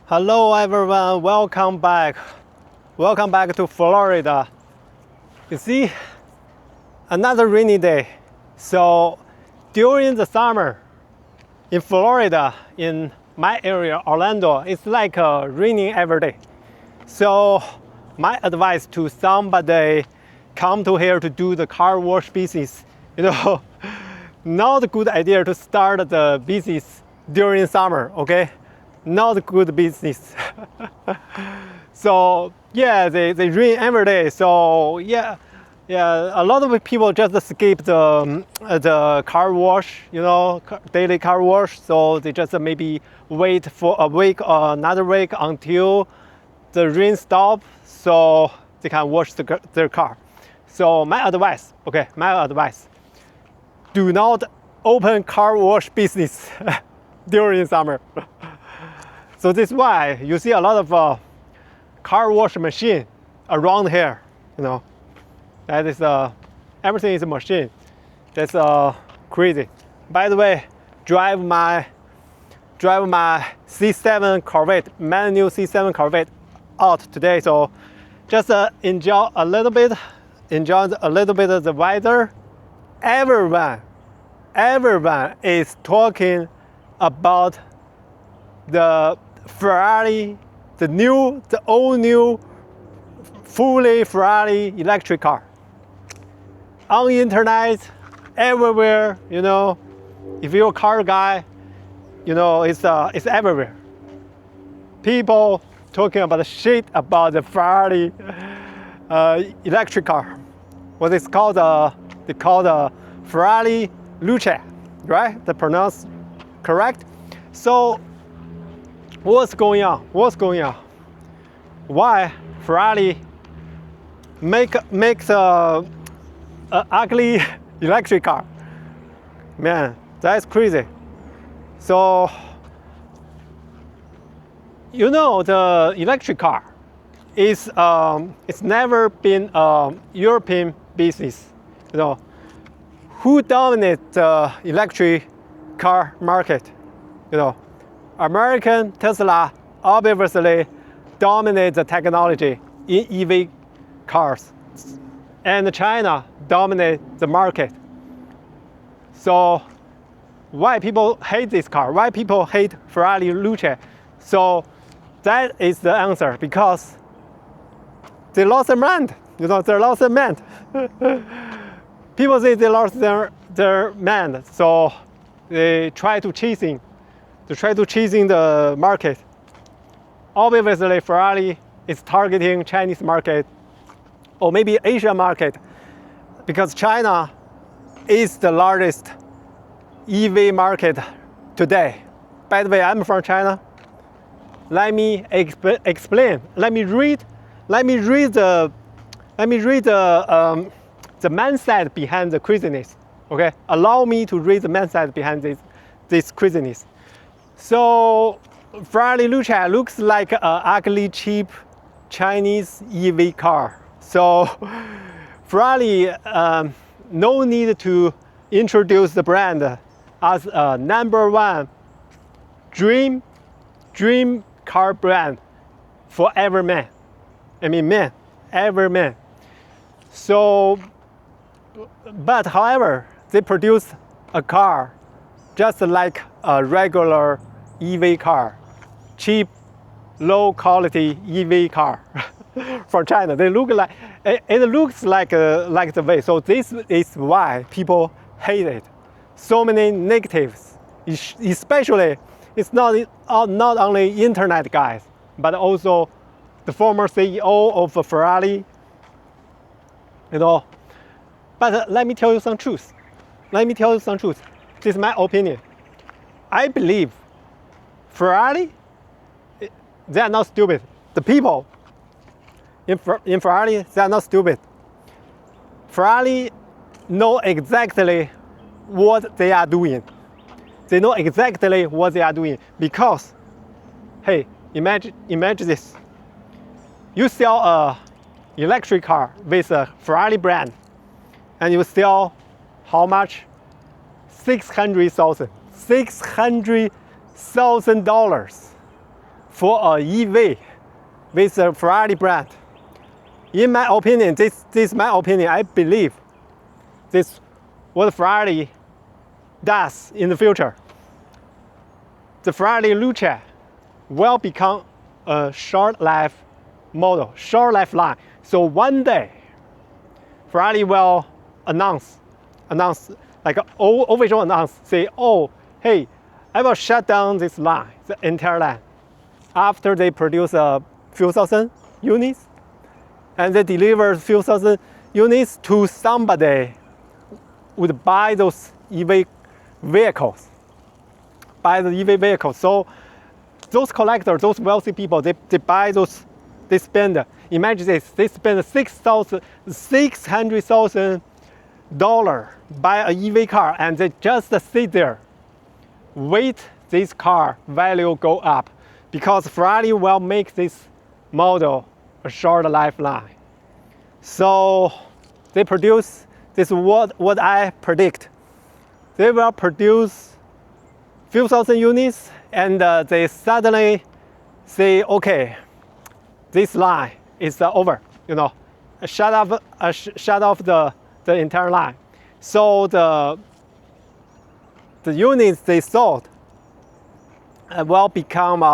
Hello everyone, welcome back. Welcome back to Florida. You see, another rainy day. So during the summer in Florida, in my area, Orlando, it's like raining every day. So my advice to somebody come to here to do the car wash business, not a good idea to start the business during summer, okay? Not good business. So yeah, they rain every day. So yeah, a lot of people just skip the car wash, daily car wash. So they just maybe wait for a week or another week until the rain stops, so they can wash their car. So my advice, do not open car wash business during summer. So this is why you see a lot of car wash machine around here. That is everything is a machine. That's crazy. By the way, drive my C7 Corvette, manual C7 Corvette out today. So just enjoy a little bit of the weather. Everyone is talking about the Ferrari, the all new fully Ferrari electric car. On the internet, everywhere, if you're a car guy, it's everywhere. People talking about the shit about the Ferrari electric car. What it's called, they call the Ferrari Luce, right? The pronounce correct. So what's going on? Why Ferrari makes a ugly electric car? Man, that's crazy. So the electric car is it's never been a European business. Who dominates the electric car market? American Tesla obviously dominates the technology in EV cars, and China dominates the market. So why people hate this car? Why people hate Ferrari Luce? So that is the answer, because they lost their mind. They lost their mind. People say they lost their mind, so they try to chasing the market. Obviously, Ferrari is targeting Chinese market or maybe Asia market, because China is the largest EV market today. By the way, I'm from China. Let me explain. Let me read the mindset behind the craziness. Okay, allow me to read the mindset behind this craziness. So Ferrari Luce looks like an ugly, cheap Chinese EV car. So Ferrari no need to introduce the brand as a #1 dream car brand for every man. Every man. So, but however, they produce a car just like a regular EV car, cheap, low quality EV car from China. They look like it looks like the way. So this is why people hate it. So many negatives, especially it's not only internet guys, but also the former CEO of Ferrari. But let me tell you some truth. This is my opinion. I believe Ferrari, they are not stupid. The people in Ferrari, they are not stupid. Ferrari know exactly what they are doing. They know exactly what they are doing, because, hey, imagine this. You sell a electric car with a Ferrari brand, and you sell how much? $600,000 for an EV with a Ferrari brand. In my opinion, this is my opinion. I believe this what Ferrari does in the future. The Ferrari Luce will become a short life model, short life line. So one day, Ferrari will announce like official announce, say, oh, hey, I will shut down this line, the entire line, after they produce a few thousand units, and they deliver a few thousand units to somebody would buy those EV vehicles. So those collectors, those wealthy people, they buy those, they spend, imagine this, they spend $600,000 buy an EV car, and they just sit there, wait this car value go up, because Ferrari will make this model a short lifeline. So they produce, this is what I predict. They will produce few thousand units, and they suddenly say, okay, this line is over, shut off the entire line. So the units they sold will become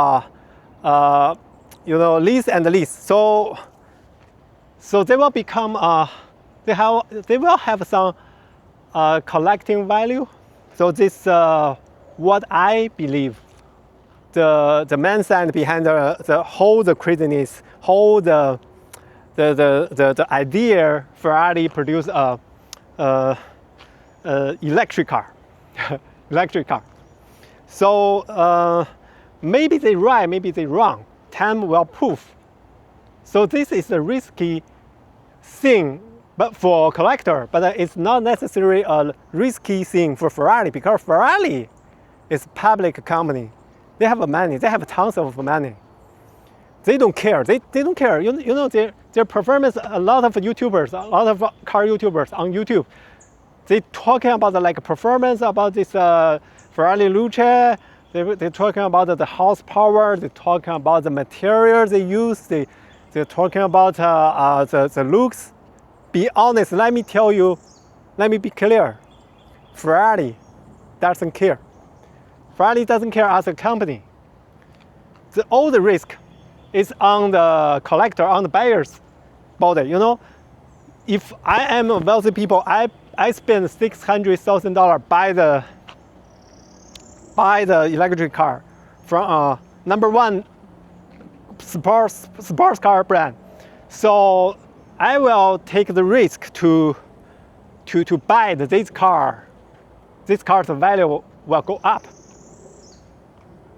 lease and lease. So they will become they will have some collecting value. So this what I believe. The main side behind the whole craziness, whole the idea Ferrari produce a electric car, So maybe they right, maybe they wrong. Time will prove. So this is a risky thing, but for collector. But it's not necessarily a risky thing for Ferrari, because Ferrari is a public company. They have money. They have tons of money. They don't care. They don't care. Their performance. A lot of YouTubers, a lot of car YouTubers on YouTube, they talking about the performance about this Ferrari Luce. They're talking about the horsepower. They're talking about the materials they use. They're talking about the looks. Be honest. Let me tell you. Let me be clear. Ferrari doesn't care. Ferrari doesn't care as a company. All the risk is on the collector, on the buyer's body. If I am a wealthy people, I spend $600,000 buy the electric car from number one sports car brand. So I will take the risk to buy this car. This car's value will go up.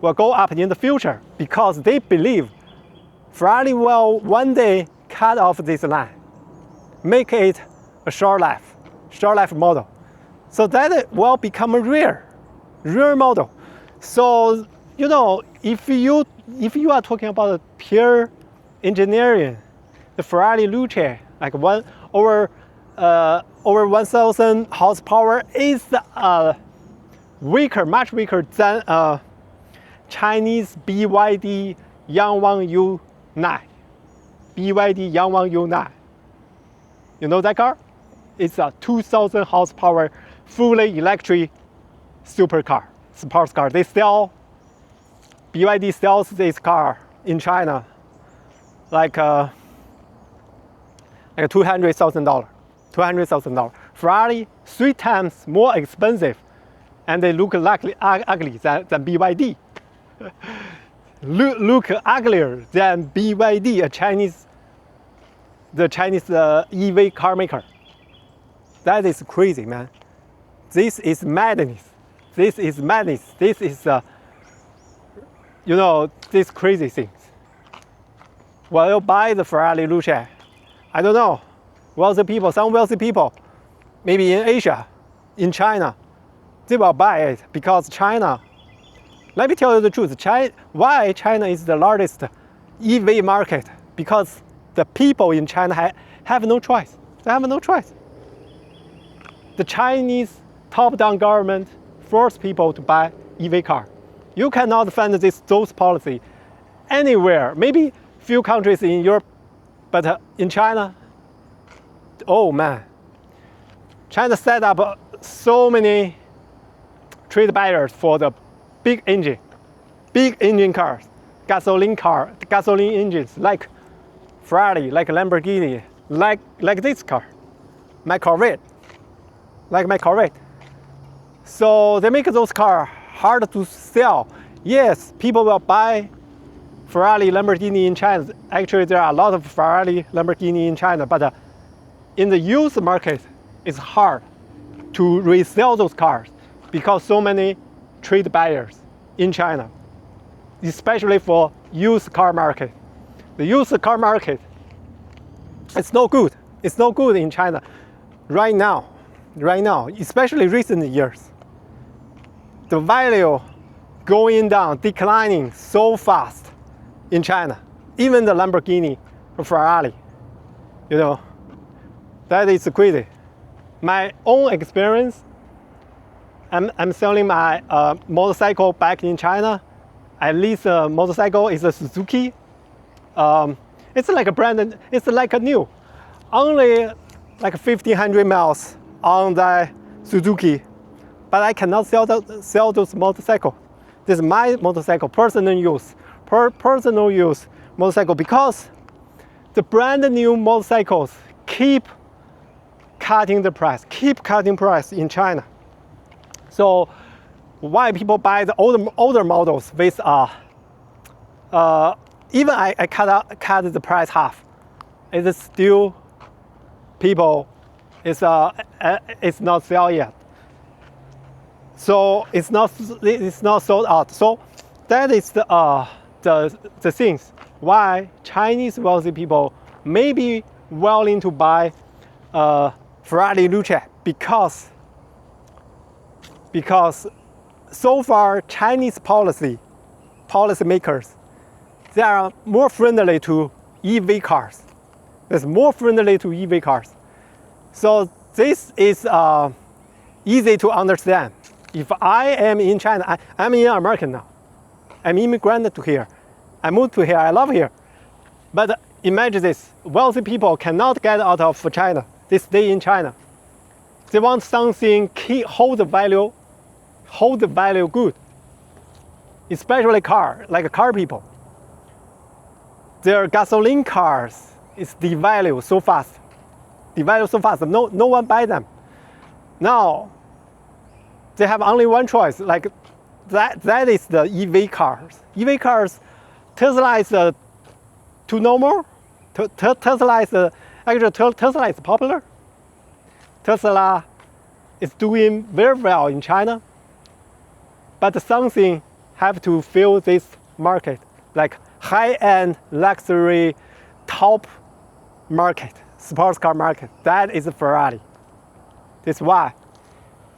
In the future, because they believe Ferrari will one day cut off this line, make it a short life model. So that will become a rare model. So if you are talking about pure engineering, the Ferrari Luce, like over 1,000 horsepower, is much weaker than Chinese BYD Yangwang U9. BYD Yangwang U9. You know that car? It's a 2,000 horsepower, fully electric supercar, sports car. BYD sells this car in China like $200,000. $200,000. Ferrari 3 times more expensive, and they look ugly than BYD. Look uglier than BYD, the Chinese EV car maker. That is crazy, man. This is madness. This is these crazy things. Will you buy the Ferrari Luce? I don't know. Some wealthy people, maybe in Asia, in China, they will buy it because China. Let me tell you the truth. Why China is the largest EV market? Because the people in China have no choice. They have no choice. The Chinese top-down government force people to buy EV car. You cannot find those policy anywhere. Maybe few countries in Europe, but in China, oh man, China set up so many trade barriers for the big engine cars, gasoline engines like Ferrari, like Lamborghini, like this car, my Corvette. So they make those cars hard to sell. Yes, people will buy Ferrari, Lamborghini in China. Actually, there are a lot of Ferrari, Lamborghini in China, but in the used market, it's hard to resell those cars because so many trade barriers in China, especially for used car market. The used car market, it's no good. It's no good in China right now, especially recent years. The value going down, declining so fast in China. Even the Lamborghini or Ferrari, that is crazy. My own experience, I'm selling my motorcycle back in China. At least a motorcycle is a Suzuki. It's like a brand, it's like a new. Only like 1,500 miles on the Suzuki, but I cannot sell those motorcycles. This is my motorcycle, personal use motorcycle, because the brand new motorcycles keep cutting price in China. So why people buy the older models with even I cut the price half, it's still people it's not sell yet. So it's not sold out. So that is the things why Chinese wealthy people may be willing to buy Ferrari Luce, because so far Chinese policymakers, they are more friendly to EV cars. It's more friendly to EV cars. So this is easy to understand. If I am in China, I'm in America now. I'm immigrant to here. I moved to here, I love here. But imagine this, wealthy people cannot get out of China. They stay in China. They want something hold the value good. Especially car people. Their gasoline cars is devalued so fast. No one buy them. Now, they have only one choice, like that is the EV cars. EV cars, Tesla is too normal. Tesla is popular. Tesla is doing very well in China. But something have to fill this market, like high-end luxury top market, sports car market. That is Ferrari. That's why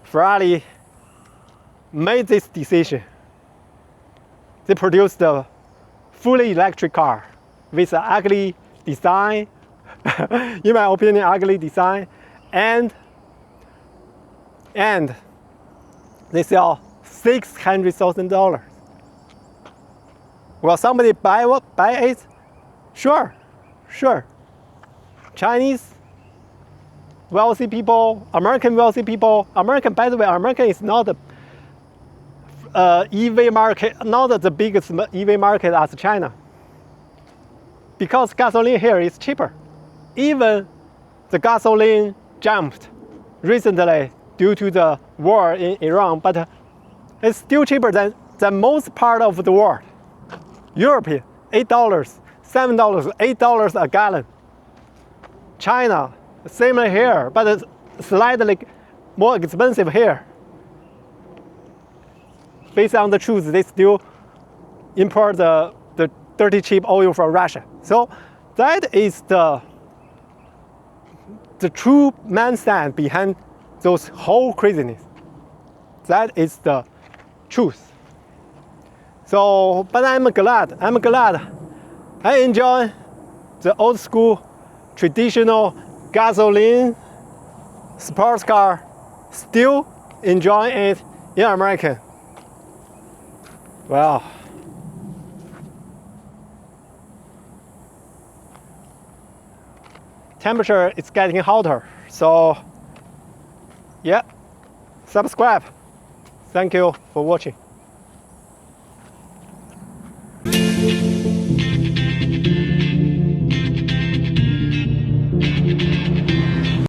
Ferrari made this decision. They produced the fully electric car with an ugly design, in my opinion, ugly design, and they sell $600,000. Will somebody buy it? Sure. Chinese wealthy people, American wealthy people. By the way, America is not the EV market, not the biggest EV market as China. Because gasoline here is cheaper. Even the gasoline jumped recently due to the war in Iran, but it's still cheaper than most part of the world. Europe, $8, $7, $8 a gallon. China, similar here, but it's slightly more expensive here. Based on the truth, they still import the dirty cheap oil from Russia. So that is the true man stand behind those whole craziness. That is the truth. So, but I'm glad. I enjoy the old school, traditional gasoline sports car. Still enjoy it Yeah, American. Well, temperature is getting hotter, so yeah, subscribe. Thank you for watching.